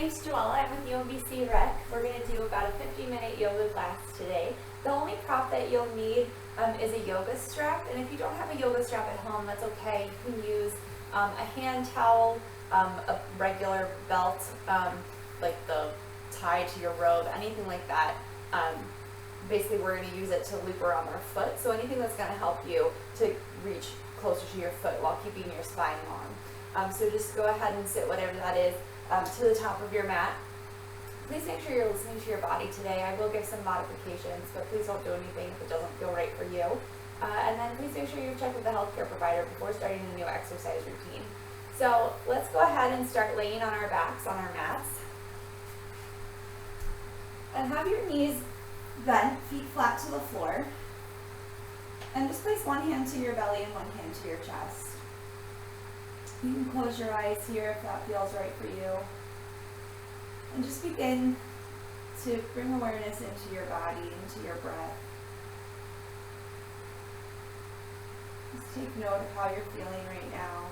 name's Joella. I'm with UMBC Rec. We're going to do about a 50-minute yoga class today. The only prop that you'll need is a yoga strap, and if you don't have a yoga strap at home, that's okay. You can use a hand towel, a regular belt, like the tie to your robe, anything like that. Basically, we're going to use it to loop around our foot, so anything that's going to help you to reach closer to your foot while keeping your spine long. So just go ahead and sit whatever that is to the top of your mat. Please make sure you're listening to your body today. I will give some modifications, but please don't do anything if it doesn't feel right for you. And then please make sure you check with the healthcare provider before starting a new exercise routine. So let's go ahead and start laying on our backs on our mats. And have your knees bent, feet flat to the floor. And just place one hand to your belly and one hand to your chest. You can close your eyes here if that feels right for you. And just begin to bring awareness into your body, into your breath. Just take note of how you're feeling right now.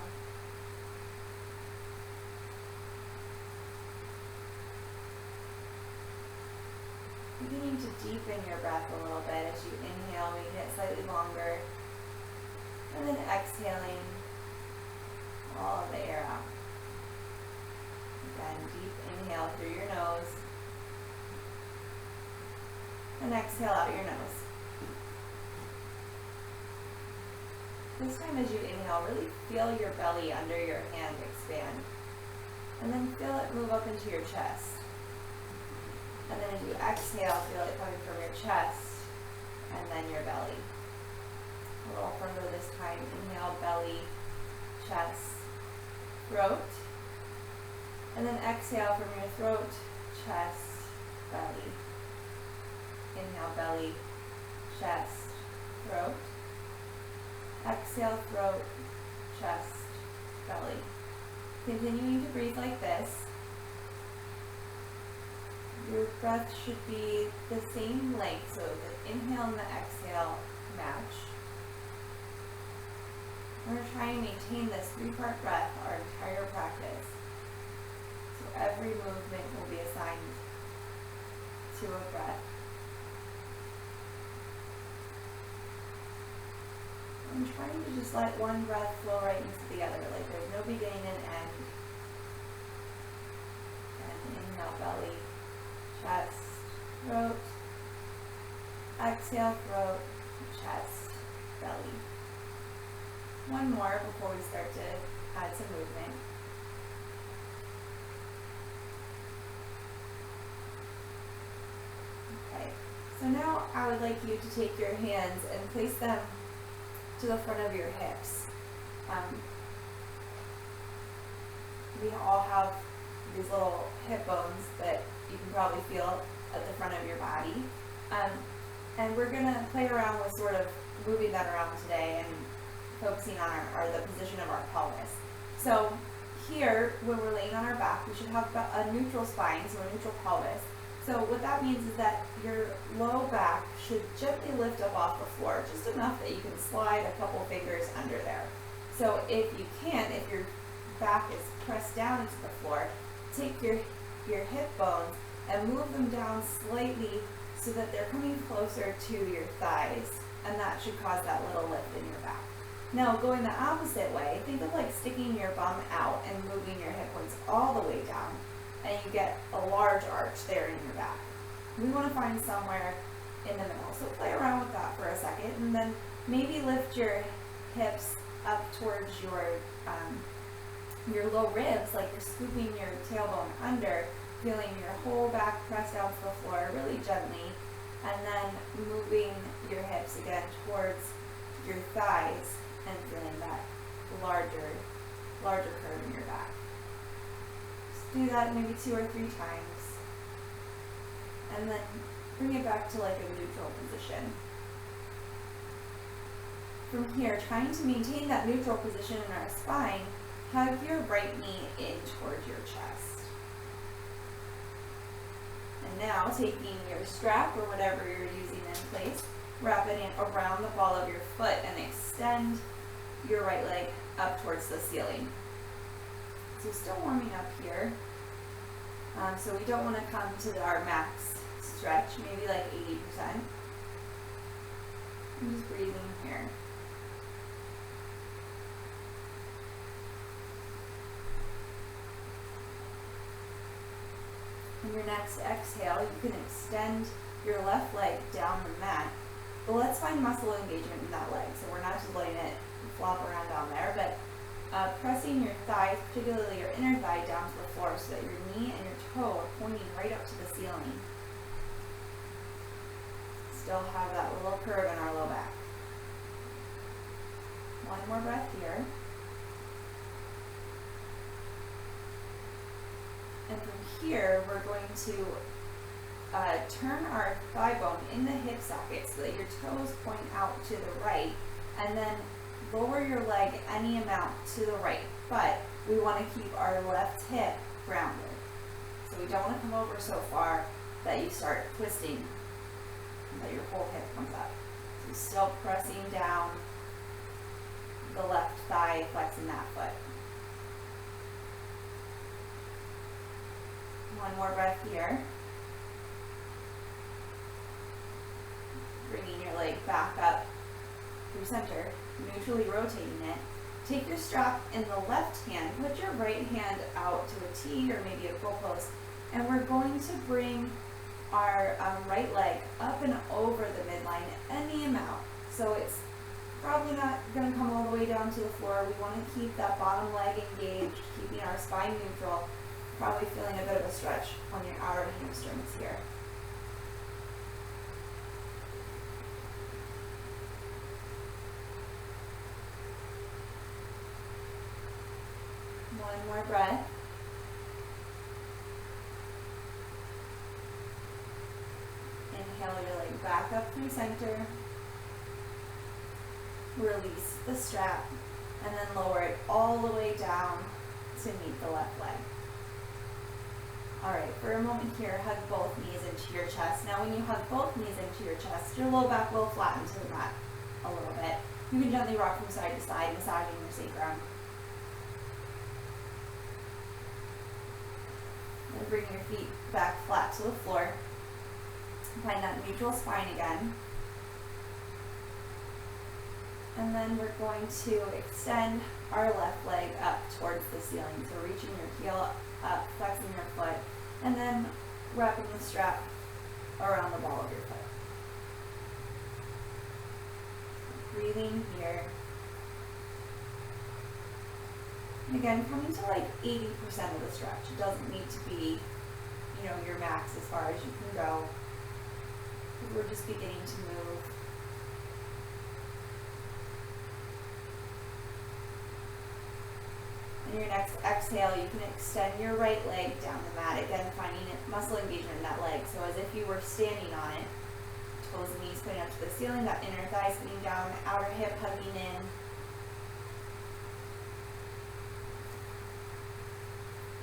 Beginning to deepen your breath a little bit as you inhale, making it slightly longer. And then exhaling all of the air out. Again, deep inhale through your nose. And exhale out your nose. This time as you inhale, really feel your belly under your hand expand. And then feel it move up into your chest. And then as you exhale, feel it coming from your chest and then your belly. A little further this time. Inhale, belly, chest, throat. And then exhale from your throat, chest, belly. Inhale, belly, chest, throat. Exhale, throat, chest, belly. Continuing to breathe like this. Your breath should be the same length, so the inhale and the exhale match. We're going to try and maintain this 3-part breath our entire practice. So every movement will be assigned to a breath. I'm trying to just let one breath flow right into the other, like there's no beginning and end. And inhale, belly, chest, throat. Exhale, throat, chest, belly. One more before we start to add some movement. Okay, so now I would like you to take your hands and place them to the front of your hips. We all have these little hip bones that you can probably feel at the front of your body. And we're going to play around with sort of moving that around today and focusing on the position of our pelvis. So here, when we're laying on our back, we should have a neutral spine, so a neutral pelvis. So what that means is that your low back should gently lift up off the floor, just enough that you can slide a couple fingers under there. So if you can, if your back is pressed down into the floor, take your hip bones and move them down slightly so that they're coming closer to your thighs, and that should cause that little lift in your back. Now, going the opposite way, think of like sticking your bum out and moving your hip bones all the way down, and you get a large arch there in your back. We want to find somewhere in the middle. So play around with that for a second, and then maybe lift your hips up towards your low ribs, like you're scooping your tailbone under, feeling your whole back pressed down to the floor really gently, and then moving your hips again towards your thighs and feeling that larger curve in your back. Just do that maybe 2 or 3 times, and then bring it back to like a neutral position. From here, trying to maintain that neutral position in our spine, hug your right knee in towards your chest. And now, taking your strap or whatever you're using in place, wrap it in around the ball of your foot and extend your right leg up towards the ceiling. So still warming up here. So we don't want to come to our max stretch, maybe like 80%. I'm just breathing here. In your next exhale, you can extend your left leg down the mat. But let's find muscle engagement in that leg. So we're not just letting it flop around down there, but pressing your thighs, particularly your inner thigh, down to the floor so that your knee and your toe are pointing right up to the ceiling. Still have that little curve in our low back. One more breath here. And from here, we're going to turn our thigh bone in the hip socket so that your toes point out to the right, and then lower your leg any amount to the right, but we want to keep our left hip grounded. So we don't want to come over so far that you start twisting, that your whole hip comes up. So still pressing down the left thigh, flexing that foot. One more breath here. Bringing your leg back up through center, neutrally rotating it. Take your strap in the left hand, put your right hand out to a T or maybe a goalpost, and we're going to bring our right leg up and over the midline any amount. So it's probably not going to come all the way down to the floor. We want to keep that bottom leg engaged, keeping our spine neutral. Probably feeling a bit of a stretch on your outer hamstrings here. One more breath. Inhale your leg back up through center. Release the strap and then lower it all the way down to meet the left leg. Alright, for a moment here, hug both knees into your chest. Now when you hug both knees into your chest, your low back will flatten to the mat a little bit. You can gently rock from side to side, massaging your sacrum. Then bring your feet back flat to the floor. Find that neutral spine again. And then we're going to extend our left leg up towards the ceiling. So reaching your heel up, flexing your foot, and then wrapping the strap around the ball of your foot. Breathing here. And again, coming to like 80% of the stretch. It doesn't need to be, your max as far as you can go. We're just beginning to move. In your next exhale, you can extend your right leg down the mat, again finding muscle engagement in that leg. So as if you were standing on it, toes and knees pointing up to the ceiling, that inner thigh sitting down, outer hip hugging in.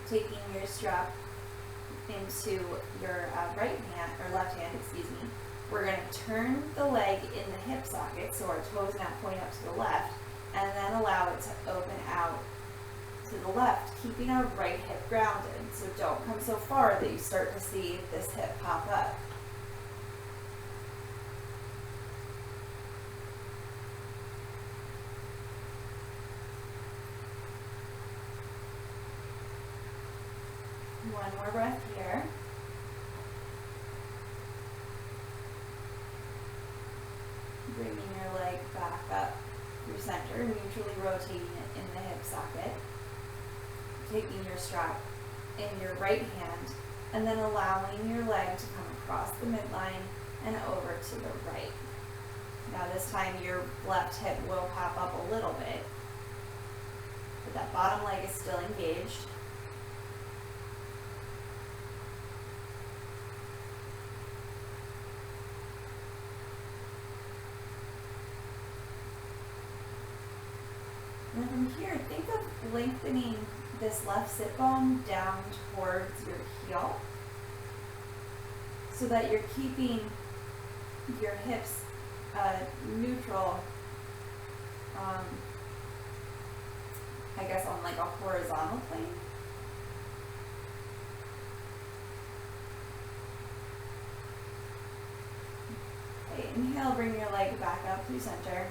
Taking your strap into your right hand, or left hand, we're going to turn the leg in the hip socket, so our toes now point up to the left, and then allow it to open out to the left, keeping our right hip grounded. So don't come so far that you start to see this hip pop up. One more breath here. Bringing your leg back up through center, neutrally rotating it in the hip socket. Taking your strap in your right hand and then allowing your leg to come across the midline and over to the right. Now this time your left hip will pop up a little bit, but that bottom leg is still engaged. And then from here, think of lengthening this left sit bone down towards your heel so that you're keeping your hips neutral, I guess on like a horizontal plane. inhale, bring your leg back up through center.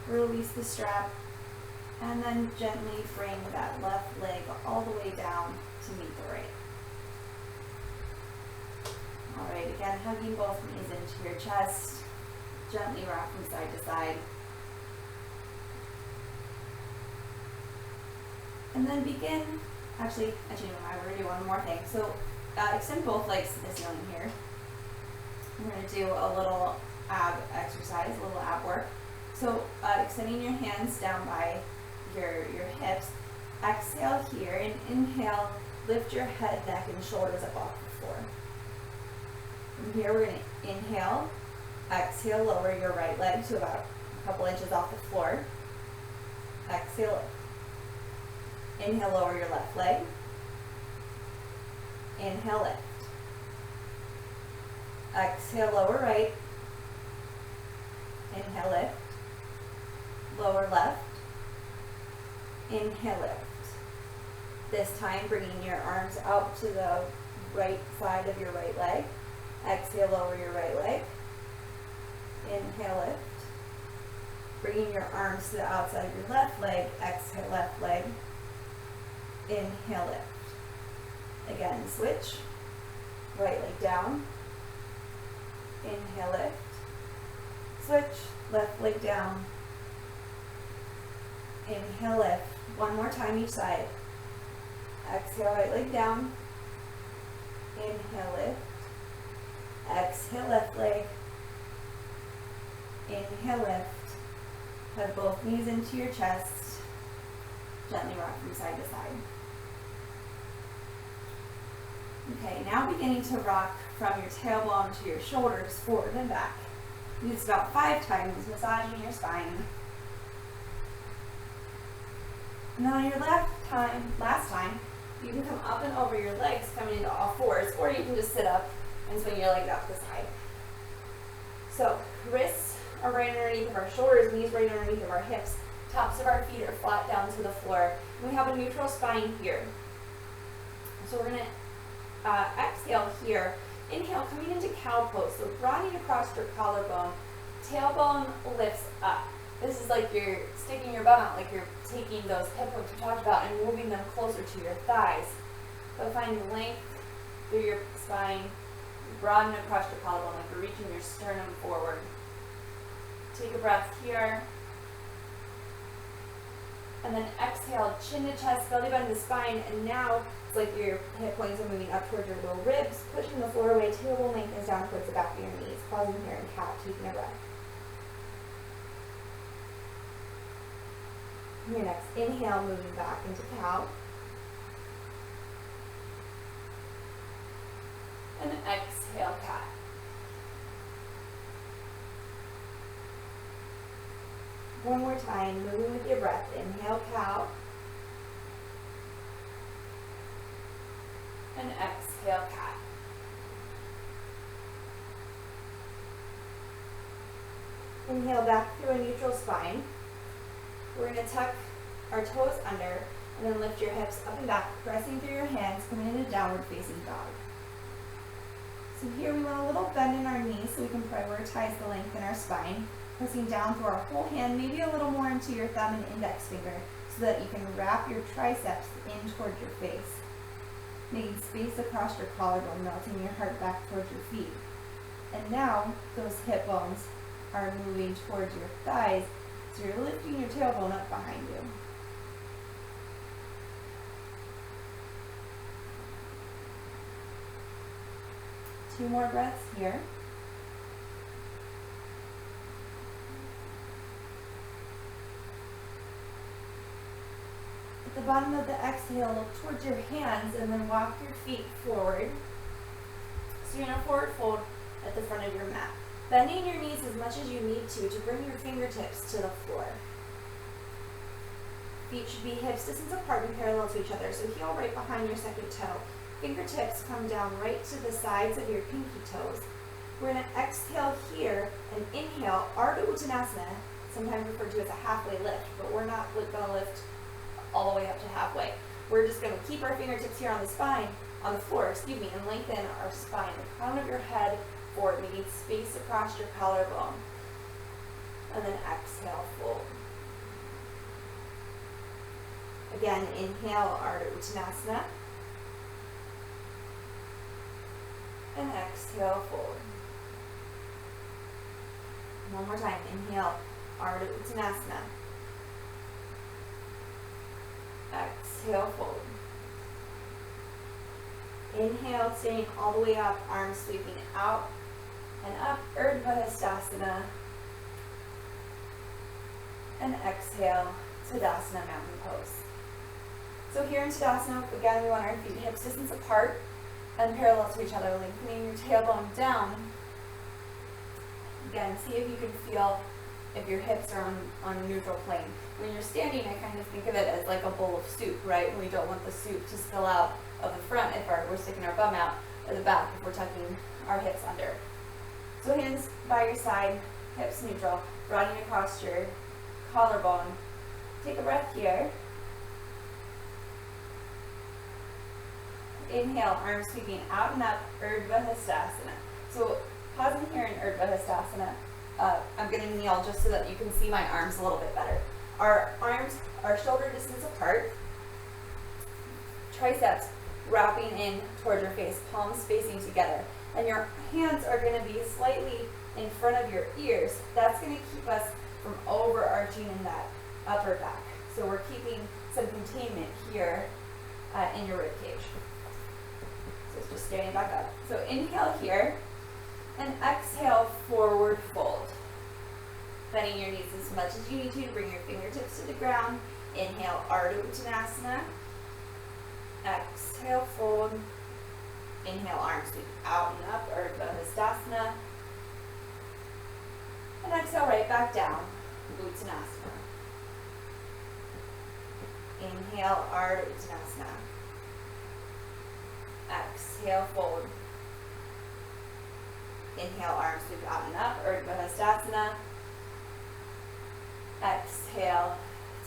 Release the strap, and then gently bring that left leg all the way down to meet the right. All right, again, hugging both knees into your chest. Gently rock from side to side. And then begin, actually, no, I'm going to do one more thing. So extend both legs to the ceiling here. We're going to do a little ab exercise, a little ab work. So extending your hands down by your hips. Exhale here, and inhale, lift your head, neck, and shoulders up off the floor. From here, we're going to inhale, exhale, lower your right leg to about a couple inches off the floor. Exhale, inhale, lower your left leg. Inhale, lift. Exhale, lower right. Inhale, lift. Lower left. Inhale, lift. This time, bringing your arms out to the right side of your right leg. Exhale, lower your right leg. Inhale, lift. Bringing your arms to the outside of your left leg. Exhale, left leg. Inhale, lift. Again, switch. Right leg down. Inhale, lift. Switch. Left leg down. Inhale, lift. One more time each side. Exhale, right leg down. Inhale, lift. Exhale, left leg. Inhale, lift. Hug both knees into your chest. Gently rock from side to side. Okay, now beginning to rock from your tailbone to your shoulders, forward and back. Do this about 5 times, massaging your spine. And then on your last time, you can come up and over your legs, coming into all fours, or you can just sit up and swing your legs out to the side. So, wrists are right underneath of our shoulders, knees right underneath of our hips, tops of our feet are flat down to the floor, and we have a neutral spine here. So we're going to exhale here. Inhale, coming into cow pose, so broadening across your collarbone, tailbone lifts up. This is like you're sticking your butt out, like you're taking those hip points we talked about and moving them closer to your thighs. So find length through your spine, broaden across your collarbone, like you're reaching your sternum forward. Take a breath here. And then exhale, chin to chest, belly button to spine, and now it's like your hip points are moving up towards your low ribs, pushing the floor away, tailbone lengthens down towards the back of your knees. Pausing here in cat, taking a breath. Your next inhale, moving back into cow. And exhale, cat. One more time, moving with your breath. Inhale, cow. And exhale, cat. Inhale back through a neutral spine. We're going to tuck our toes under and then lift your hips up and back, pressing through your hands, coming into downward facing dog. So here we want a little bend in our knees so we can prioritize the length in our spine. Pressing down through our whole hand, maybe a little more into your thumb and index finger so that you can wrap your triceps in towards your face. Making space across your collarbone, melting your heart back towards your feet. And now those hip bones are moving towards your thighs, so you're lifting your tailbone up behind you. Two more breaths here. At the bottom of the exhale, look towards your hands and then walk your feet forward. So you're in a forward fold at the front of your mat. Bending your knees as much as you need to bring your fingertips to the floor. Feet should be hips distance apart and parallel to each other, so heel right behind your second toe. Fingertips come down right to the sides of your pinky toes. We're going to exhale here and inhale, Ardha Uttanasana, sometimes referred to as a halfway lift, but we're not going to lift all the way up to halfway. We're just going to keep our fingertips here on the spine, on the floor, and lengthen our spine. The crown of your head forward, making space across your collarbone. And then exhale, fold. Again, inhale, Ardha Uttanasana. And exhale, fold. One more time. Inhale, Ardha Uttanasana. Exhale, fold. Inhale, staying all the way up, arms sweeping out and up, Urdhva Hastasana. And exhale, Tadasana, mountain pose. So here in Tadasana, again, we want our feet hips distance apart and parallel to each other, lengthening your tailbone down. Again, see if you can feel if your hips are on a neutral plane. When you're standing, I kind of think of it as like a bowl of soup, right? And we don't want the soup to spill out of the front if we're sticking our bum out, or the back if we're tucking our hips under. So hands by your side, hips neutral, broadening across your collarbone. Take a breath here. Inhale, arms sweeping out and up, Urdhva Hastasana. So pausing here in Urdhva Hastasana, I'm going to kneel just so that you can see my arms a little bit better. Our arms are shoulder distance apart, triceps wrapping in towards your face, palms facing together. And your hands are going to be slightly in front of your ears. That's going to keep us from overarching in that upper back. So we're keeping some containment here in your rib cage. So it's just standing back up. So inhale here, and exhale, forward fold. Bending your knees as much as you need to bring your fingertips to the ground. Inhale, Ardha Uttanasana. Exhale, fold. Inhale, arms sweep out and up, Urdhva Hastasana. And exhale, right back down, Uttanasana. Inhale, Ardha Uttanasana. Exhale, fold. Inhale, arms sweep out and up, Urdhva Hastasana. Exhale,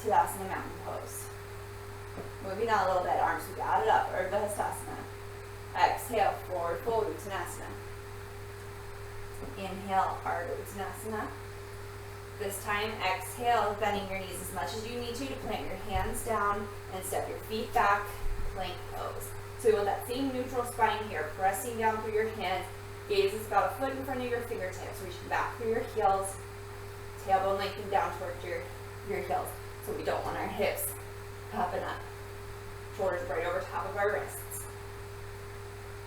Tadasana, mountain pose. Moving on a little bit, arms sweep out and up, Urdhva Hastasana. Exhale, forward fold, Uttanasana. Inhale, Ardha Uttanasana. This time, exhale, bending your knees as much as you need to plant your hands down and step your feet back, plank pose. So we want that same neutral spine here, pressing down through your hands. Gaze is about a foot in front of your fingertips, reaching back through your heels, tailbone lengthening down towards your heels. So we don't want our hips popping up. Shoulders right over top of our wrists.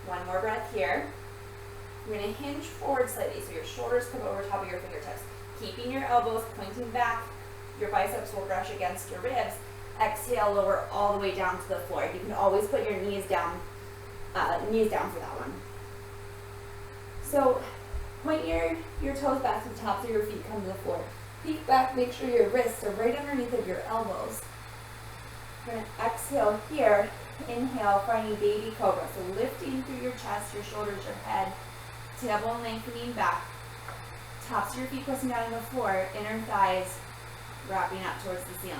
One more breath here. You're going to hinge forward slightly, so your shoulders come over top of your fingertips. Keeping your elbows pointing back, your biceps will brush against your ribs. Exhale, lower all the way down to the floor. You can always put your knees down for that one. So point your toes back to the tops of your feet, come to the floor. Feet back, make sure your wrists are right underneath of your elbows. You're going to exhale here. Inhale, finding baby cobra. So lifting through your chest, your shoulders, your head. Tailbone lengthening back. Tops of your feet pressing down on the floor. Inner thighs wrapping up towards the ceiling.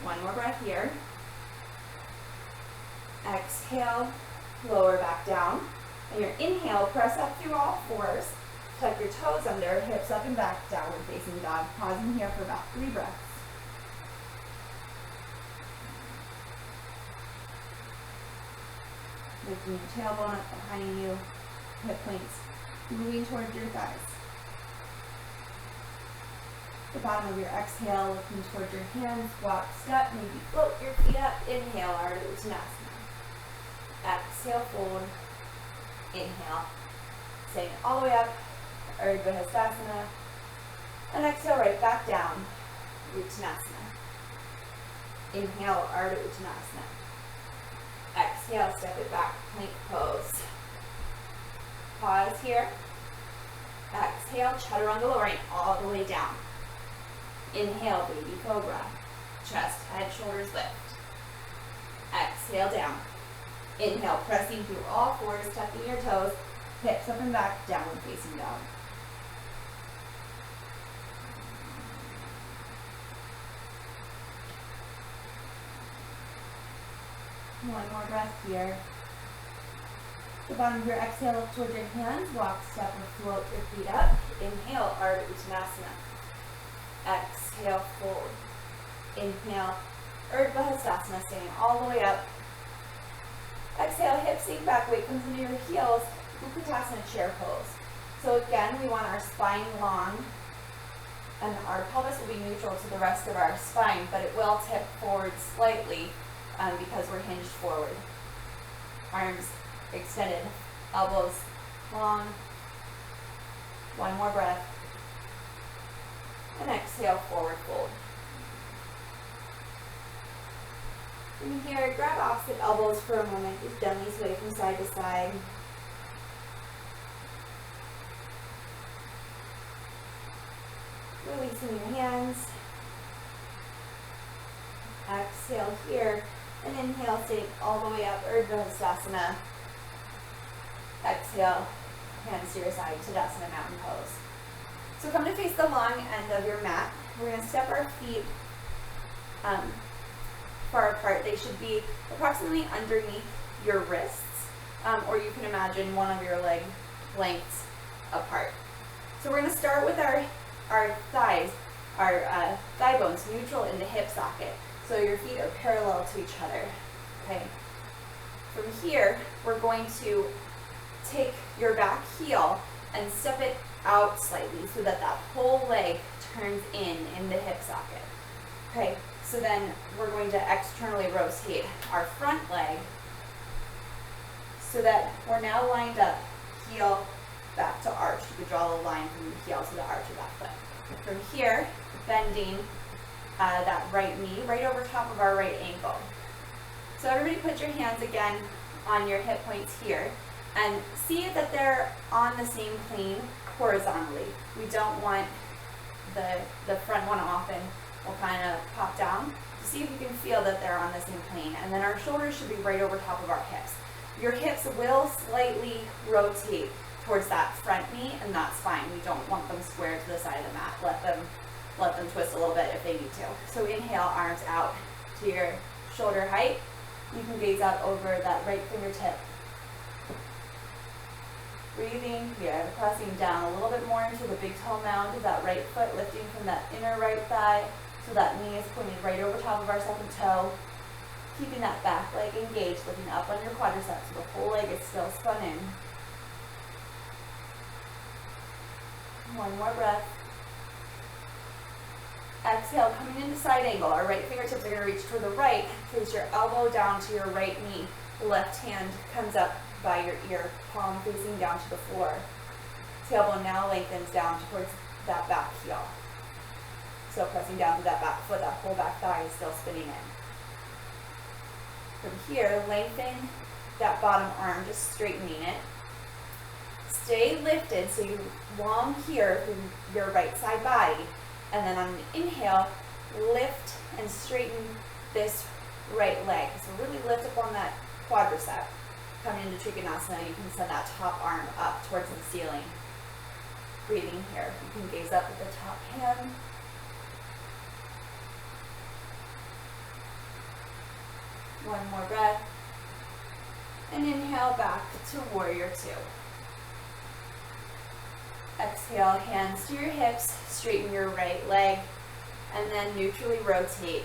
One more breath here. Exhale, lower back down. And your inhale, press up through all fours. Tuck your toes under, hips up and back, downward facing dog. Pausing here for about 3 breaths. Lifting your tailbone up behind you, hip points moving towards your thighs. The bottom of your exhale, looking towards your hands, walk, step, maybe float your feet up. Inhale, Ardha Uttanasana. Exhale, fold. Inhale, staying all the way up, Urdhva Hastasana. And exhale, right back down, Uttanasana. Inhale, Ardha Uttanasana. Exhale, step it back, plank pose. Pause here. Exhale, chaturanga lowering all the way down. Inhale, baby cobra. Chest, head, shoulders lift. Exhale, down. Inhale, pressing through all fours, tucking your toes, hips up and back, downward facing dog. One more breath here. The bottom of your exhale, look towards your hands. Walk, step, or float your feet up. Inhale, Ardha Uttanasana. Exhale, fold. Inhale, Urdhva Hastasana, staying all the way up. Exhale, hips sink back, weight comes into your heels. Utkatasana, chair pose. So again, we want our spine long, and our pelvis will be neutral to the rest of our spine, but it will tip forward slightly because we're hinged forward. Arms extended, elbows long. One more breath. And exhale, forward fold. From here, grab opposite elbows for a moment. Just gently sway from side to side. Releasing your hands. Exhale here. And inhale, stay all the way up, Urdhva Hastasana. Exhale, hands to your side, Tadasana, mountain pose. So come to face the long end of your mat. We're going to step our feet far apart. They should be approximately underneath your wrists, or you can imagine one of your leg lengths apart. So we're going to start with our thighs, our thigh bones neutral in the hip socket. So your feet are parallel to each other. Okay. From here, we're going to take your back heel and step it out slightly so that that whole leg turns in the hip socket. Okay, so then we're going to externally rotate our front leg so that we're now lined up, heel back to arch. You could draw a line from the heel to the arch of that foot. From here, bending that right knee right over top of our right ankle. So everybody put your hands again on your hip points here and see that they're on the same plane horizontally. We don't want the front one often will kind of pop down. See if you can feel that they're on the same plane. And then our shoulders should be right over top of our hips. Your hips will slightly rotate towards that front knee, and that's fine. We don't want them square to the side of the mat. Let them twist a little bit if they need to. So inhale, arms out to your shoulder height. You can gaze out over that right fingertip. Breathing here, pressing down a little bit more into the big toe mound of that right foot, lifting from that inner right thigh so that knee is pointed right over top of our second toe. Keeping that back leg engaged, looking up on your quadriceps so the whole leg is still spun in. One more breath. Exhale, coming into side angle. Our right fingertips are going to reach toward the right. Place your elbow down to your right knee. The left hand comes up by your ear, palm facing down to the floor. Tailbone now lengthens down towards that back heel. So pressing down to that back foot, that whole back thigh is still spinning in. From here, lengthen that bottom arm, just straightening it. Stay lifted so you long here through your right side body. And then on an inhale, lift and straighten this right leg. So really lift up on that quadricep. Coming into Trikonasana, you can send that top arm up towards the ceiling. Breathing here. You can gaze up at the top hand. One more breath. And inhale back to Warrior Two. Exhale, hands to your hips, straighten your right leg, and then neutrally rotate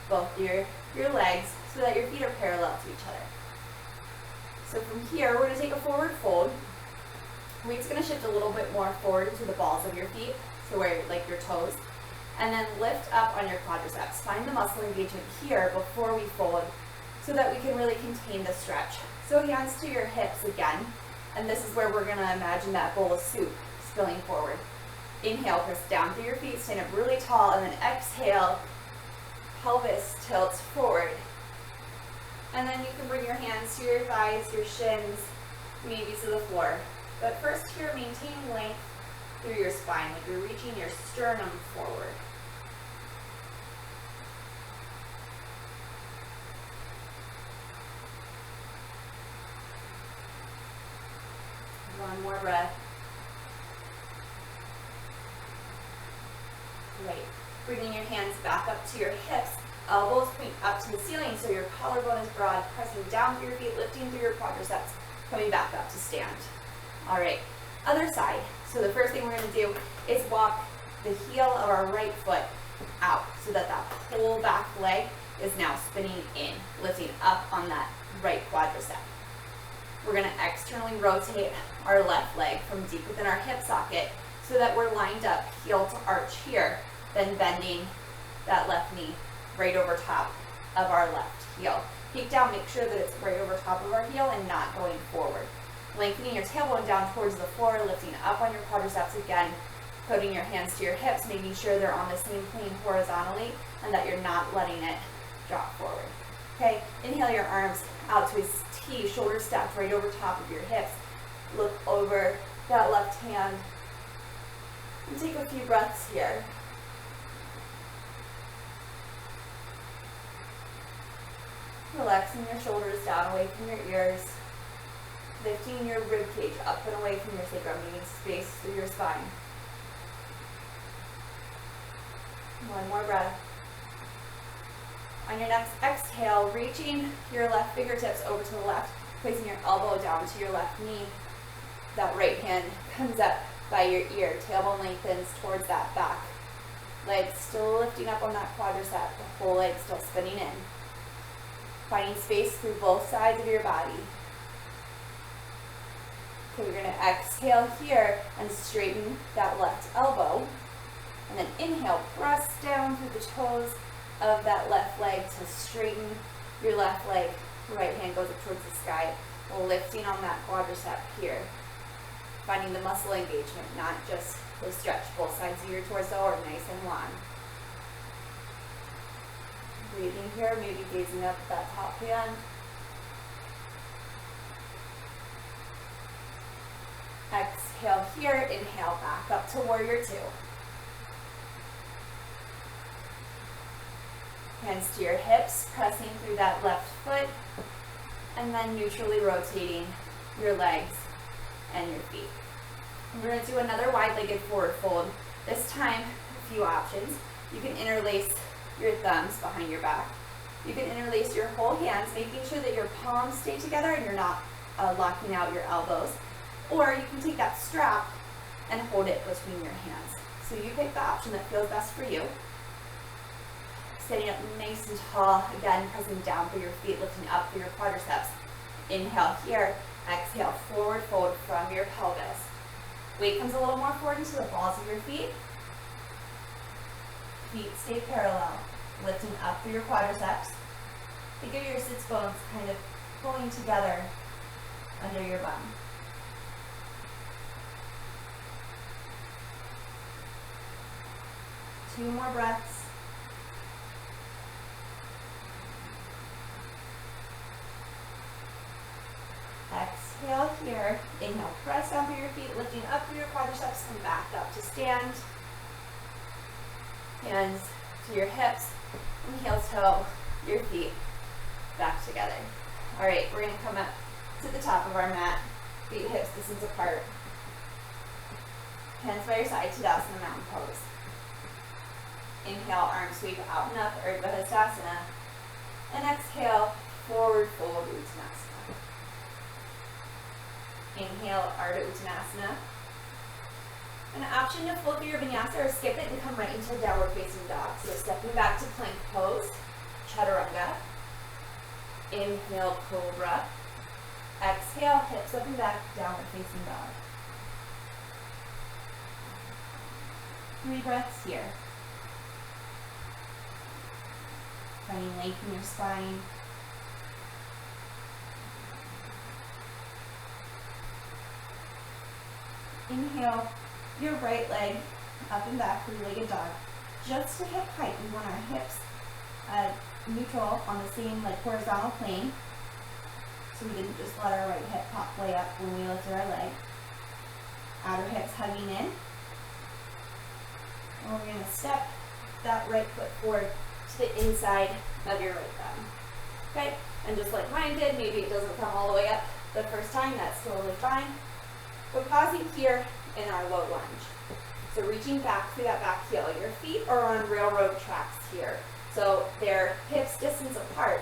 both your legs so that your feet are parallel to each other. So from here, we're going to take a forward fold. Weight's going to shift a little bit more forward to the balls of your feet, so where like your toes, and then lift up on your quadriceps. Find the muscle engagement here before we fold so that we can really contain the stretch. So hands to your hips again. And this is where we're going to imagine that bowl of soup spilling forward. Inhale, press down through your feet, stand up really tall, and then exhale, pelvis tilts forward. And then you can bring your hands to your thighs, your shins, maybe to the floor. But first here, maintain length through your spine, like you're reaching your sternum forward. One more breath. Great. Bringing your hands back up to your hips. Elbows point up to the ceiling so your collarbone is broad. Pressing down through your feet, lifting through your quadriceps. Coming back up to stand. All right, other side. So the first thing we're going to do is walk the heel of our right foot out so that that whole back leg is now spinning in, lifting up on that right quadricep. We're going to externally rotate our left leg from deep within our hip socket so that we're lined up heel to arch here, then bending that left knee right over top of our left heel. Peek down, make sure that it's right over top of our heel and not going forward. Lengthening your tailbone down towards the floor, lifting up on your quadriceps again, putting your hands to your hips, making sure they're on the same plane horizontally and that you're not letting it drop forward. Okay, inhale your arms out to a T, shoulders stacked right over top of your hips. Look over that left hand and take a few breaths here. Relaxing your shoulders down away from your ears. Lifting your rib cage up and away from your sacrum, leaving space through your spine. One more breath. On your next exhale, reaching your left fingertips over to the left, placing your elbow down to your left knee. That right hand comes up by your ear, tailbone lengthens towards that back. Leg still lifting up on that quadricep, the whole leg still spinning in. Finding space through both sides of your body. Okay, we're going to exhale here and straighten that left elbow. And then inhale, press down through the toes of that left leg to straighten your left leg. Right hand goes up towards the sky, lifting on that quadricep here. Finding the muscle engagement, not just the stretch. Both sides of your torso are nice and long. Breathing here, maybe gazing up at that top hand. Exhale here, inhale back up to warrior two. Hands to your hips, pressing through that left foot, and then neutrally rotating your legs and your feet. We're going to do another wide-legged forward fold. This time, a few options. You can interlace your thumbs behind your back. You can interlace your whole hands, making sure that your palms stay together and you're not locking out your elbows. Or you can take that strap and hold it between your hands. So you pick the option that feels best for you. Standing up nice and tall, again, pressing down through your feet, lifting up through your quadriceps. Inhale here, exhale, forward fold from your pelvis. Weight comes a little more forward into the balls of your feet. Feet stay parallel, lifting up through your quadriceps. Think of your sits bones kind of pulling together under your bum. Two more breaths. Exhale here. Inhale, press down through your feet, lifting up through your quadriceps and back up to stand. Hands to your hips and heel toe your feet back together. All right, we're going to come up to the top of our mat, feet hips distance apart. Hands by your side, Tadasana, mountain pose. Inhale, arms sweep out and up, Sadasana. And exhale, forward fold, Uttanasana. Inhale, Ardha Uttanasana. An option to flow through your vinyasa or skip it and come right into downward facing dog. So stepping back to plank pose, chaturanga. Inhale, cobra. Exhale, hips up and back, downward facing dog. 3 breaths here. Finding length in your spine. Inhale your right leg up and back, 3-legged dog. Just to hip height, we want our hips neutral on the same horizontal plane. So we didn't just let our right hip pop way up when we lifted our leg. Outer hips hugging in. And we're going to step that right foot forward to the inside of your right thumb. Okay? And just like mine did, maybe it doesn't come all the way up the first time, that's totally fine. We're pausing here in our low lunge. So reaching back through that back heel. Your feet are on railroad tracks here. So they're hips distance apart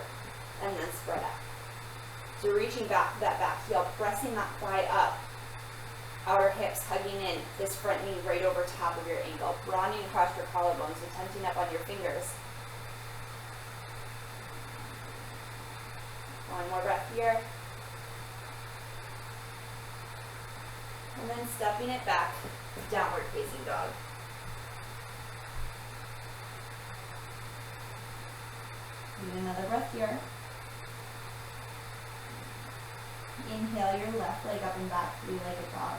and then spread out. So reaching back to that back heel, pressing that thigh up. Outer hips hugging in, this front knee right over top of your ankle, broadening across your collarbones, so tenting up on your fingers. One more breath here. And then stepping it back, downward facing dog. Need another breath here. Inhale your left leg up and back, three-legged dog.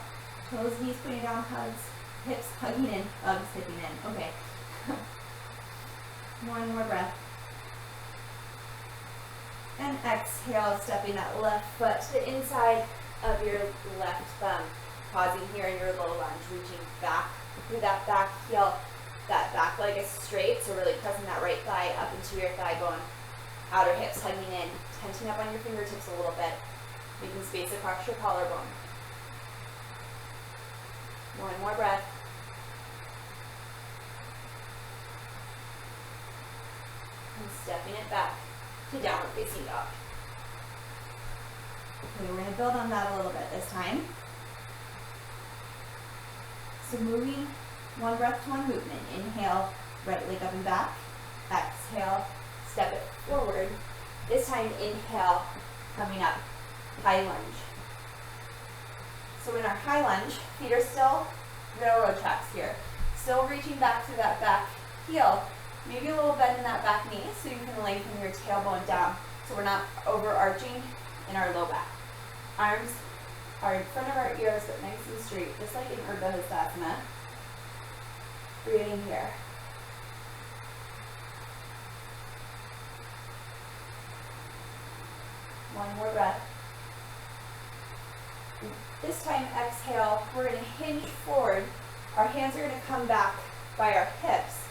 Toes, knees putting down, hugs, hips hugging in, hugs hipping in. Okay. One more breath. And exhale, stepping that left foot to the inside of your left thumb. Pausing here in your low lunge, reaching back through that back heel. That back leg is straight, so really pressing that right thigh up into your thigh bone. Outer hips hugging in, tenting up on your fingertips a little bit. Making space across your collarbone. One more breath. And stepping it back to downward facing dog. Okay, we're going to build on that a little bit this time. So moving one breath to one movement. Inhale, right leg up and back. Exhale, step it forward. This time, inhale, coming up, high lunge. So in our high lunge, feet are still railroad tracks here. Still reaching back through that back heel. Maybe a little bend in that back knee so you can lengthen your tailbone down so we're not overarching in our low back. Arms are in front of our ears but nice and straight, just like in Sadasana. Breathing here. One more breath. This time, exhale, we're going to hinge forward. Our hands are going to come back by our hips.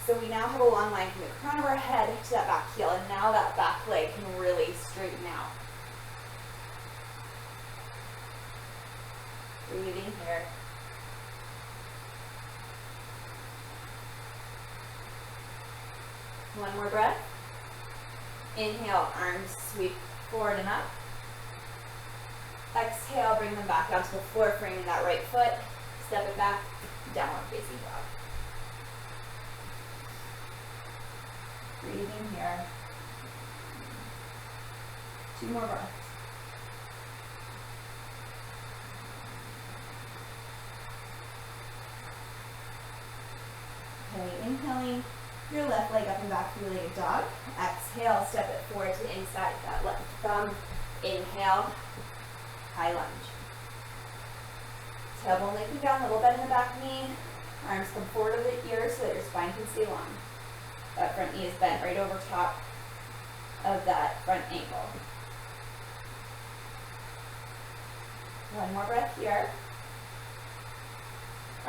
So we now have a long line from the crown of our head to that back heel, and now that back leg can really straighten out. Breathing here. One more breath. Inhale, arms sweep forward and up. Exhale, bring them back down to the floor, framing that right foot. Step it back, downward facing dog. Breathing here. Two more breaths. Okay, inhaling your left leg up and back, three-legged dog. Exhale, step it forward to inside that left thumb. Inhale, high lunge. Tailbone lengthening down, little bend in the back knee. Arms come forward over the ears so that your spine can stay long. That front knee is bent right over top of that front ankle. One more breath here.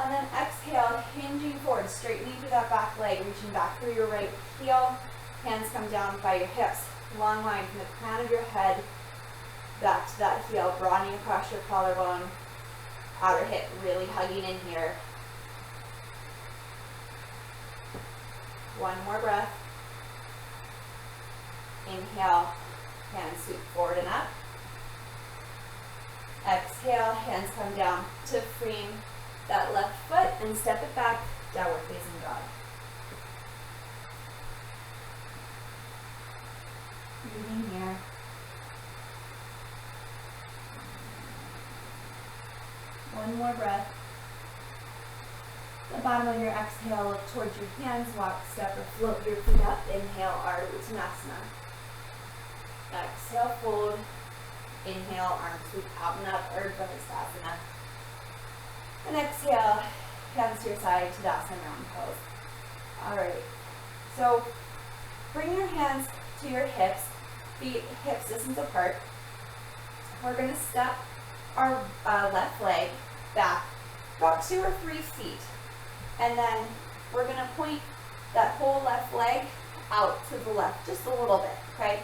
And then exhale, hinging forward, straightening through that back leg, reaching back through your right heel. Hands come down by your hips. Long line from the crown of your head back to that heel, broadening across your collarbone. Outer hip really hugging in here. One more breath. Inhale, hands sweep forward and up. Exhale, hands come down to frame that left foot and step it back, downward facing dog. Breathing here. One more breath. The bottom of your exhale, look towards your hands, walk, step, or float your feet up. Inhale, Ardha Uttanasana. Exhale, fold. Inhale, arms sweep out and up, Ardha Uttanasana. And exhale, hands to your side, Tadasana, round pose. All right, so bring your hands to your hips, feet hips distance apart. We're going to step our left leg back about 2 or 3 feet. And then we're going to point that whole left leg out to the left just a little bit, okay?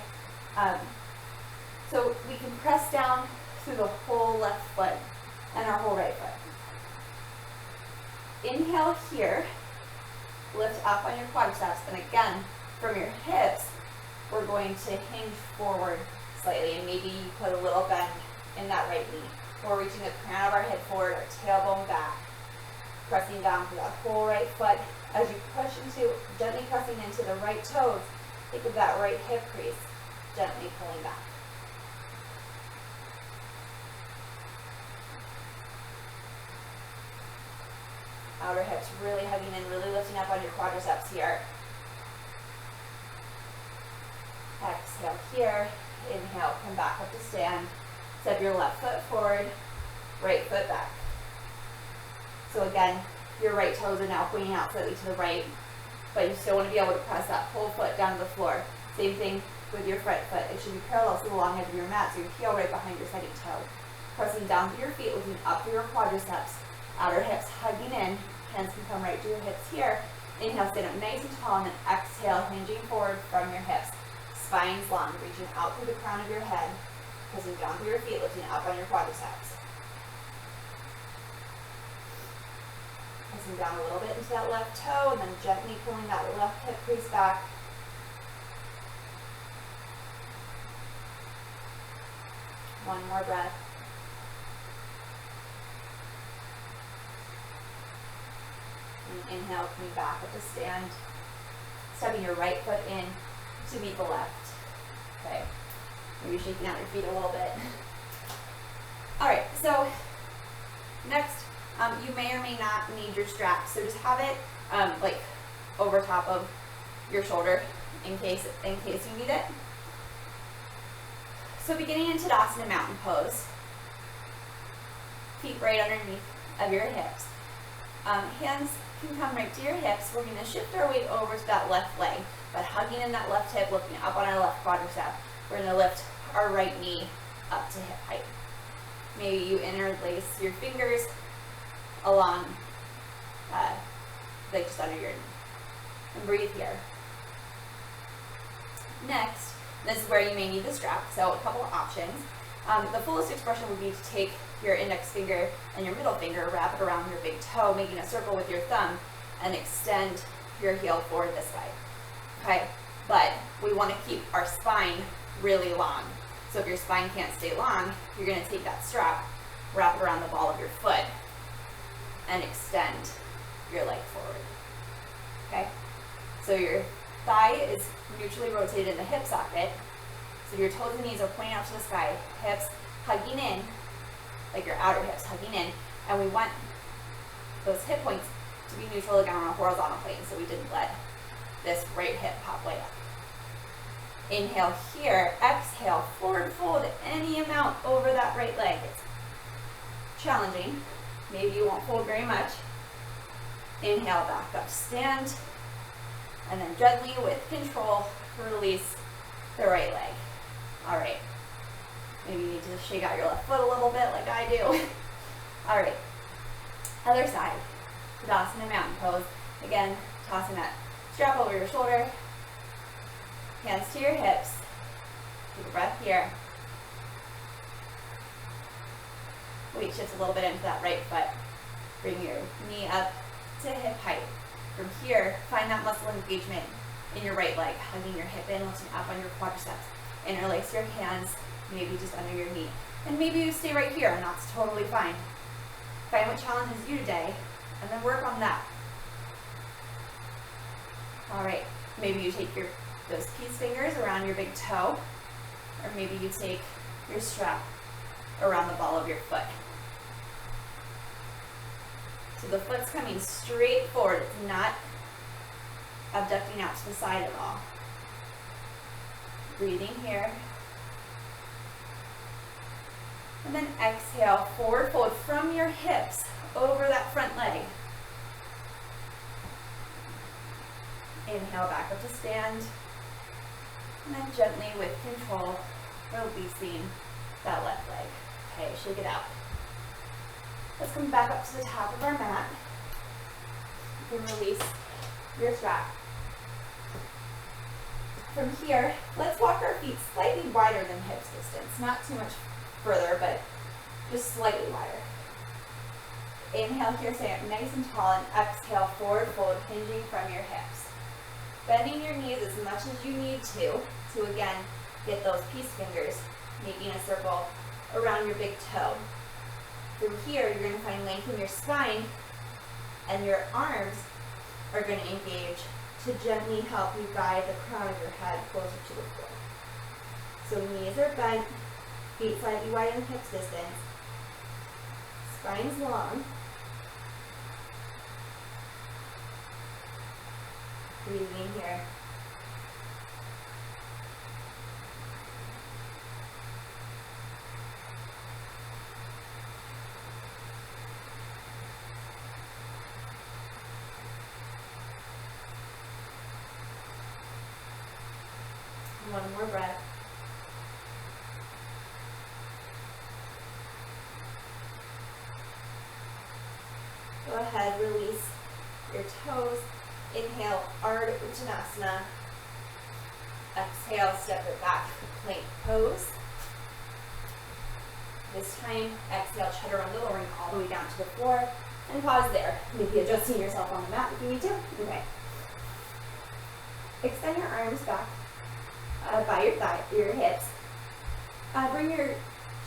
So we can press down through the whole left foot and our whole right foot. Inhale here, lift up on your quadriceps, and again, from your hips, we're going to hinge forward, slightly, and maybe you put a little bend in that right knee. We're reaching the crown of our head forward, our tailbone back, pressing down through that whole right foot. As you push into, gently pressing into the right toes, think of that right hip crease, gently pulling back. Outer hips really hugging in, really lifting up on your quadriceps here. Exhale here. Inhale, come back up to stand. Step your left foot forward, right foot back. So again, your right toes are now pointing out slightly to the right, but you still want to be able to press that whole foot down to the floor. Same thing with your front foot. It should be parallel to the long edge of your mat, so your heel right behind your second toe. Pressing down through your feet, looking up through your quadriceps. Outer hips hugging in. Hands can come right to your hips here. Inhale, stand up nice and tall, and then exhale, hinging forward from your hips. Spine's long, reaching out through the crown of your head. Pressing down through your feet, lifting up on your quadriceps. Pressing down a little bit into that left toe, and then gently pulling that left hip crease back. One more breath. And inhale, coming back up to stand. Stepping your right foot in to meet the left. Okay. Maybe shaking out your feet a little bit. All right, so next, you may or may not need your strap. So just have it like over top of your shoulder in case you need it. So beginning in Tadasana mountain pose, feet right underneath of your hips. Hands can come right to your hips. We're going to shift our weight over to that left leg, but hugging in that left hip, lifting up on our left quadricep. We're going to lift our right knee up to hip height. Maybe you interlace your fingers along, like just under your knee. And breathe here. Next, this is where you may need the strap, so a couple of options. The fullest expression would be to take your index finger and your middle finger, wrap it around your big toe, making a circle with your thumb, and extend your heel forward this way. Okay, but we want to keep our spine really long. So if your spine can't stay long, you're going to take that strap, wrap it around the ball of your foot, and extend your leg forward. Okay, so your thigh is neutrally rotated in the hip socket. So your toes and knees are pointing out to the sky, hips hugging in, like your outer hips hugging in, and we want those hip points to be neutral again on a horizontal plane, so we didn't let this right hip pop way up. Inhale here, exhale, forward fold any amount over that right leg. It's challenging. Maybe you won't fold very much. Inhale, back up, stand, and then gently with control, release the right leg. All right. Maybe you need to shake out your left foot a little bit like I do. All right. Other side. Tadasana mountain pose. Again, tossing that strap over your shoulder. Hands to your hips. Take a breath here. Weight shifts a little bit into that right foot. Bring your knee up to hip height. From here, find that muscle engagement in your right leg, hugging your hip in, lifting up on your quadriceps. Interlace your hands, maybe just under your knee. And maybe you stay right here, and that's totally fine. Find what challenges you today, and then work on that. All right, maybe you take those peace fingers around your big toe, or maybe you take your strap around the ball of your foot. So the foot's coming straight forward. It's not abducting out to the side at all. Breathing here. And then exhale, forward fold from your hips over that front leg. Inhale, back up to stand. And then gently with control, releasing that left leg. Okay, shake it out. Let's come back up to the top of our mat. You can release your strap. From here, let's walk our feet slightly wider than hips distance. Not too much further, but just slightly wider. Inhale here, stay up nice and tall, and exhale, forward fold, hinging from your hips. Bending your knees as much as you need to again, get those peace fingers making a circle around your big toe. From here, you're going to find length in your spine, and your arms are going to engage to gently help you guide the crown of your head closer to the floor. So knees are bent, feet slightly wide in hips distance, spine's long. Breathing here. One more breath. Go ahead, release your toes. Inhale, Ardha Uttanasana. Exhale, step it back, plank pose. This time, exhale, chaturanga, lowering all the way down to the floor. And pause there. Maybe adjusting yourself on the mat if you need to. Okay. Extend your arms back by your hips. Bring your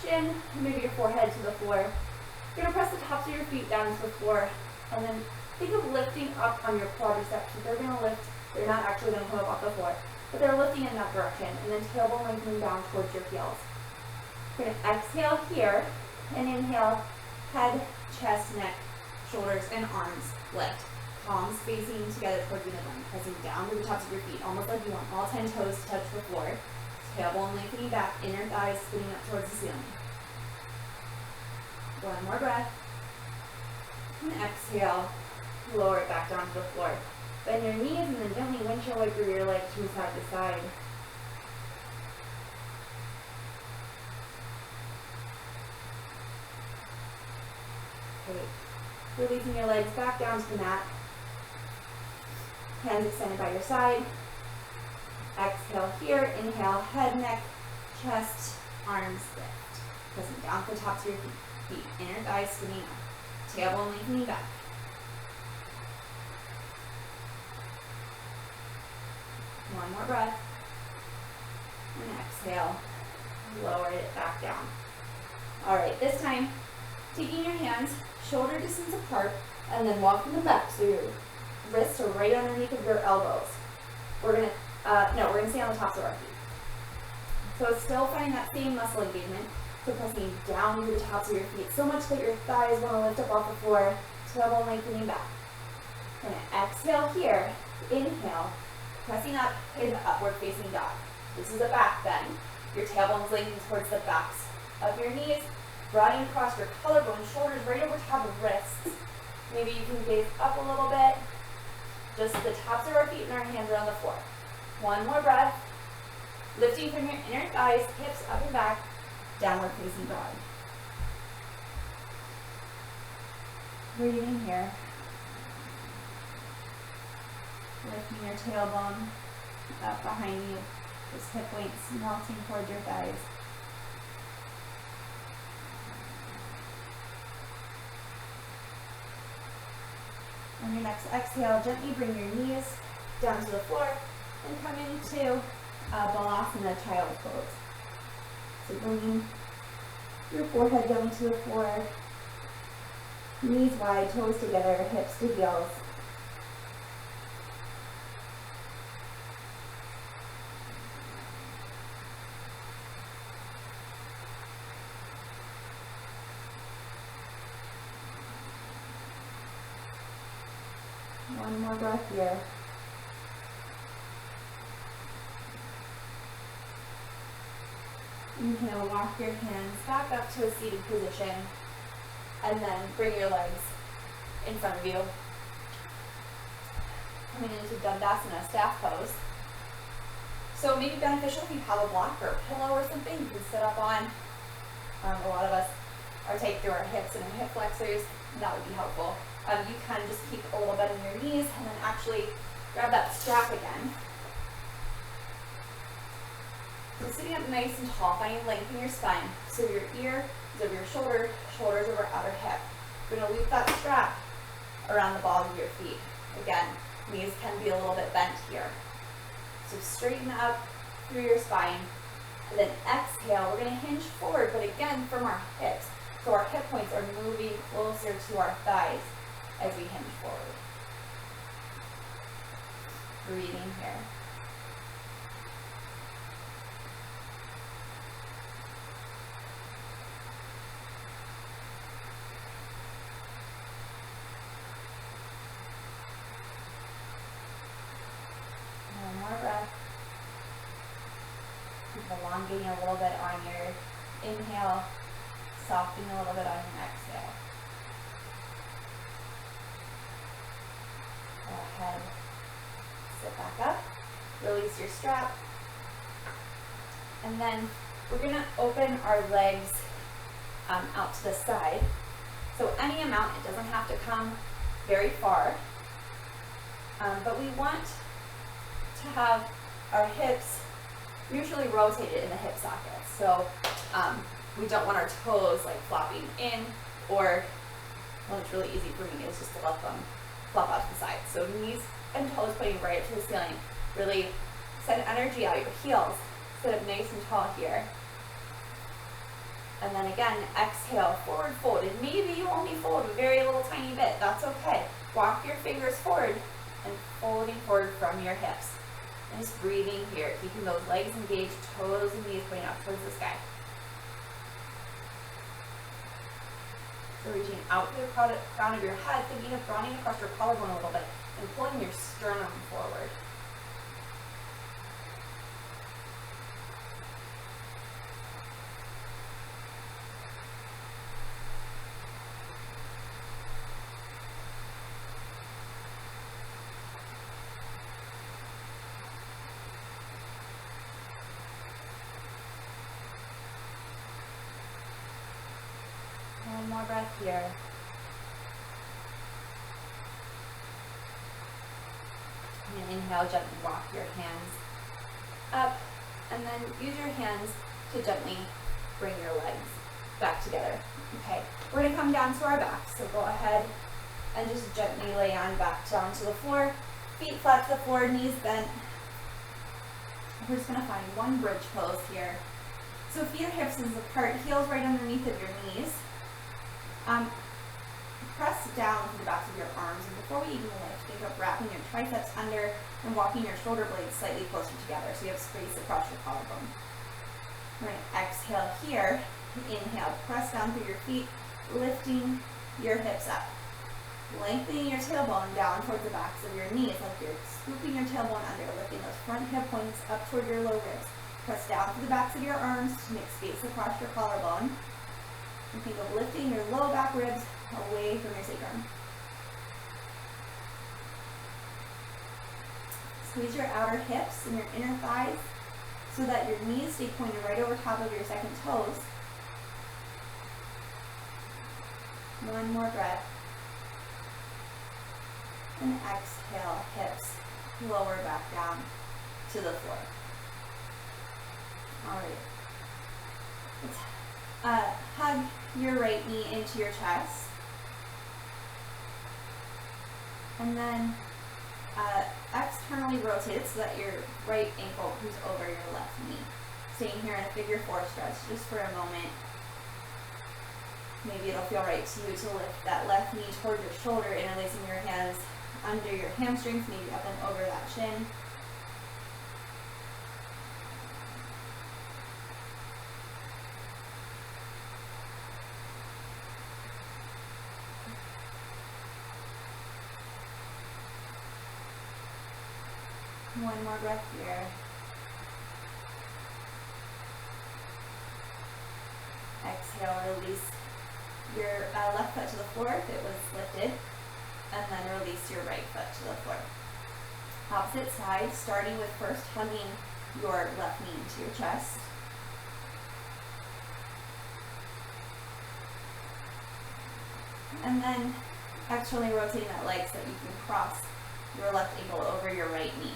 chin, maybe your forehead to the floor. You're going to press the tops of your feet down to the floor, and then think of lifting up on your quadriceps. They're going to lift. They're not actually going to come up off the floor, but they're lifting in that direction, and then tailbone lengthening down towards your heels. You're going to exhale here, and inhale, head, chest, neck, shoulders, and arms lift. Palms facing together towards the midline, pressing down to the tops of your feet, almost like you want all 10 toes to touch the floor. Tailbone lengthening back, inner thighs spinning up towards the ceiling. One more breath. And exhale, lower it back down to the floor. Bend your knees and then gently windshield wiper your legs from side to side. Great. Releasing your legs back down to the mat. Hands extended by your side. Exhale here. Inhale, head, neck, chest, arms lift. Pressing down to the tops of your feet. Inner thighs spinning up. Tailbone lengthening back. One more breath. And exhale. Lower it back down. Alright, this time, taking your hands shoulder distance apart, and then walking them back so your wrists are right underneath of your elbows. We're gonna stay on the tops of our feet. So still finding that same muscle engagement. So pressing down to the tops of your feet so much that your thighs want to lift up off the floor. Tailbone lengthening back. Gonna exhale here. Inhale, pressing up in the upward facing dog. This is a back bend. Your tailbone's leaning towards the backs of your knees. Broadening across your collarbone, shoulders right over top of wrists. Maybe you can gaze up a little bit. Just the tops of our feet and our hands are on the floor. One more breath. Lifting from your inner thighs, hips up and back, downward facing dog. Breathing here. Lifting your tailbone up behind you. Just hip weights melting towards your thighs. On your next exhale, gently bring your knees down to the floor and come into Balasana, child's pose. So bringing your forehead down to the floor, knees wide, toes together, hips to heels. One more breath here. Inhale, walk your hands back up to a seated position, and then bring your legs in front of you. Coming into Tadasana, staff pose. So it may be beneficial if you have a block or a pillow or something you can sit up on. A lot of us are tight through our hips and our hip flexors. That would be helpful. You can just keep a little bit in your knees and then actually grab that strap again. So sitting up nice and tall, finding length in your spine. So your ear is over your shoulder, shoulders over outer hip. You're going to loop that strap around the balls of your feet. Again, knees can be a little bit bent here. So straighten up through your spine And then exhale, we're going to hinge forward, but again from our hips. So our hip points are moving closer to our thighs as we hinge forward. Breathing here. One more breath. Keep elongating a little bit on your inhale, softening a little bit on your exhale. Go ahead, sit back up, release your strap, and then we're going to open our legs out to the side. So any amount, it doesn't have to come very far, but we want to have our hips usually rotated in the hip sockets. So we don't want our toes like flopping in, or what's really easy for me is just to let them flop out to the side. So knees and toes pointing right up to the ceiling. Really send energy out. Your heels sit up nice and tall here. And then again, exhale, forward fold. And maybe you only fold a very little tiny bit. That's okay. Walk your fingers forward and folding forward from your hips. And just breathing here, keeping those legs engaged, toes and knees pointing up towards the sky. So reaching out to the crown of your head, thinking of drawing across your collarbone a little bit and pulling your sternum forward. One more breath here. And inhale, gently walk your hands up, and then use your hands to gently bring your legs back together. Okay, we're going to come down to our backs, so go ahead and just gently lay on back down to the floor, feet flat to the floor, knees bent. We're just going to find one bridge pose here. So feet or hips is apart, heels right underneath of your knees. Press down to the backs of your arms, and before we even lift, think of wrapping your triceps under and walking your shoulder blades slightly closer together so you have space across your collarbone. We're going to exhale here, inhale, press down through your feet, lifting your hips up. Lengthening your tailbone down towards the backs of your knees, like you're scooping your tailbone under, lifting those front hip points up toward your low ribs. Press down through the backs of your arms to make space across your collarbone. And think of lifting your low back ribs away from your sacrum. Squeeze your outer hips and your inner thighs so that your knees stay pointed right over top of your second toes. One more breath. And exhale, hips lower back down to the floor. All right. Let's hug your right knee into your chest. And then externally rotate it so that your right ankle goes over your left knee. Staying here in a figure four stretch just for a moment. Maybe it'll feel right to you to lift that left knee toward your shoulder, interlacing your hands under your hamstrings, maybe up and over that chin. One more breath here. Exhale, release your left foot to the floor if it was lifted, and then release your right foot to the floor. Opposite side, starting with first hugging your left knee into your chest. And then externally rotating that leg so that you can cross your left ankle over your right knee.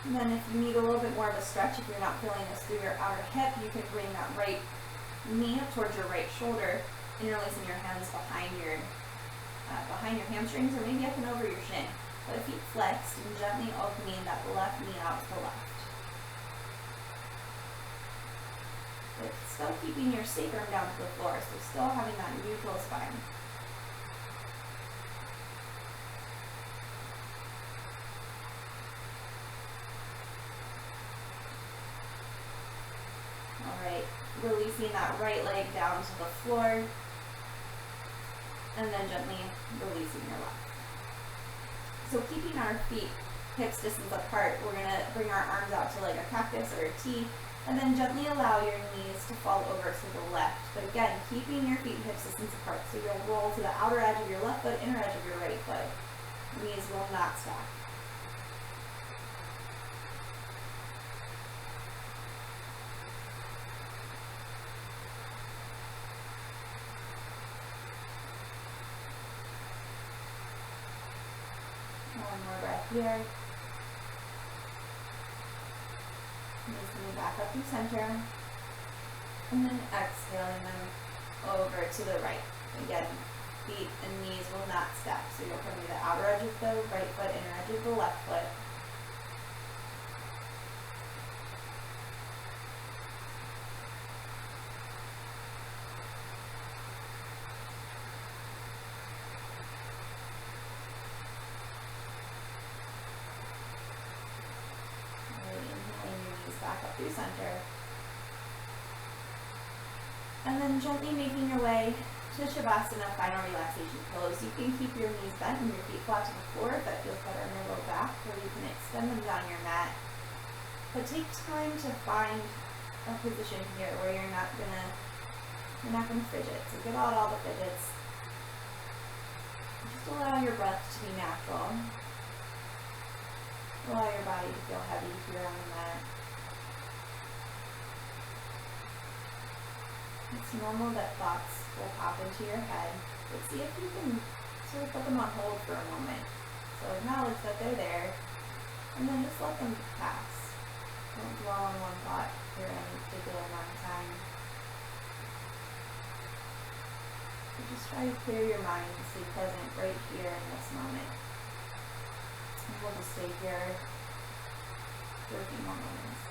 And then if you need a little bit more of a stretch, if you're not feeling this through your outer hip, you can bring that right knee up towards your right shoulder, interlacing your hands behind your hamstrings, or maybe up and over your shin. The feet flexed and gently opening that left knee out to the left. But still keeping your sacrum down to the floor, so still having that neutral spine. Alright, releasing that right leg down to the floor, and then gently releasing your left. So keeping our feet hips distance apart, we're going to bring our arms out to like a cactus or a T, and then gently allow your knees to fall over to the left. But again, keeping your feet hips distance apart. So you'll roll to the outer edge of your left foot, inner edge of your right foot. Knees will not stack. One more breath here. Knees coming back up through center. And then exhaling them over to the right. Again, feet and knees will not stack. So you'll come to the outer edge of the right foot, inner edge of the left foot. Inhaling your knees back up through center. And then gently making your way to Shavasana, final relaxation pose. You can keep your knees bent and your feet flat to the floor if that feels better in your low back, or you can extend them down your mat. But take time to find a position here where you're not gonna fidget. So get out all the fidgets. Just allow your breath to be natural. Allow your body to feel heavy here on the mat. It's normal that thoughts will pop into your head, but see if you can sort of put them on hold for a moment. So acknowledge that they're there, and then just let them pass. Don't dwell on one thought for any particular amount of time. So just try to clear your mind and stay present right here in this moment. And we'll just stay here for a few more moments.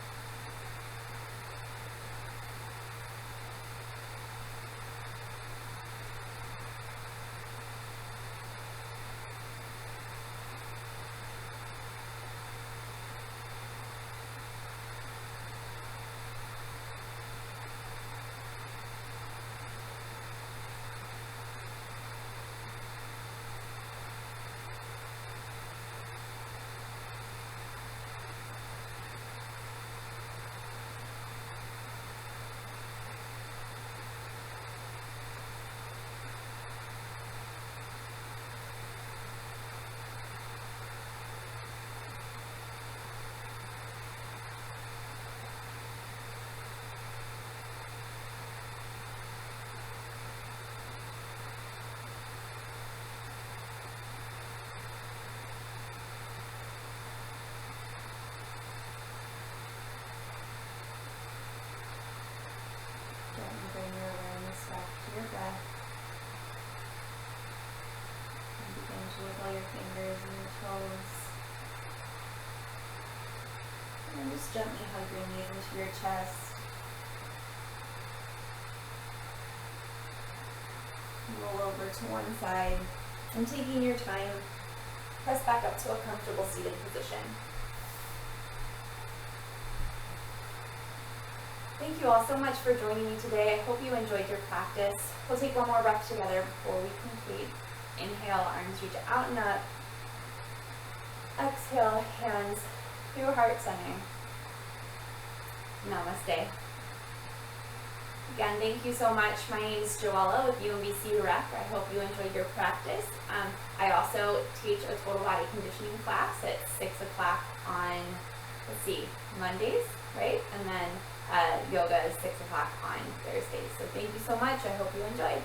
Bring your awareness back to your breath. And begin to wiggle your fingers and your toes. And then just gently hug your knees into your chest. Roll over to one side. And taking your time, press back up to a comfortable seated position. Thank you all so much for joining me today. I hope you enjoyed your practice. We'll take one more breath together before we complete. Inhale, arms reach out and up. Exhale, hands through heart center. Namaste. Again, thank you so much. My name is Joella with UMBC Rec. I hope you enjoyed your practice. I also teach a total body conditioning class at 6 o'clock on, Mondays, right? And then yoga is 6 o'clock on Thursdays. So thank you so much. I hope you enjoyed.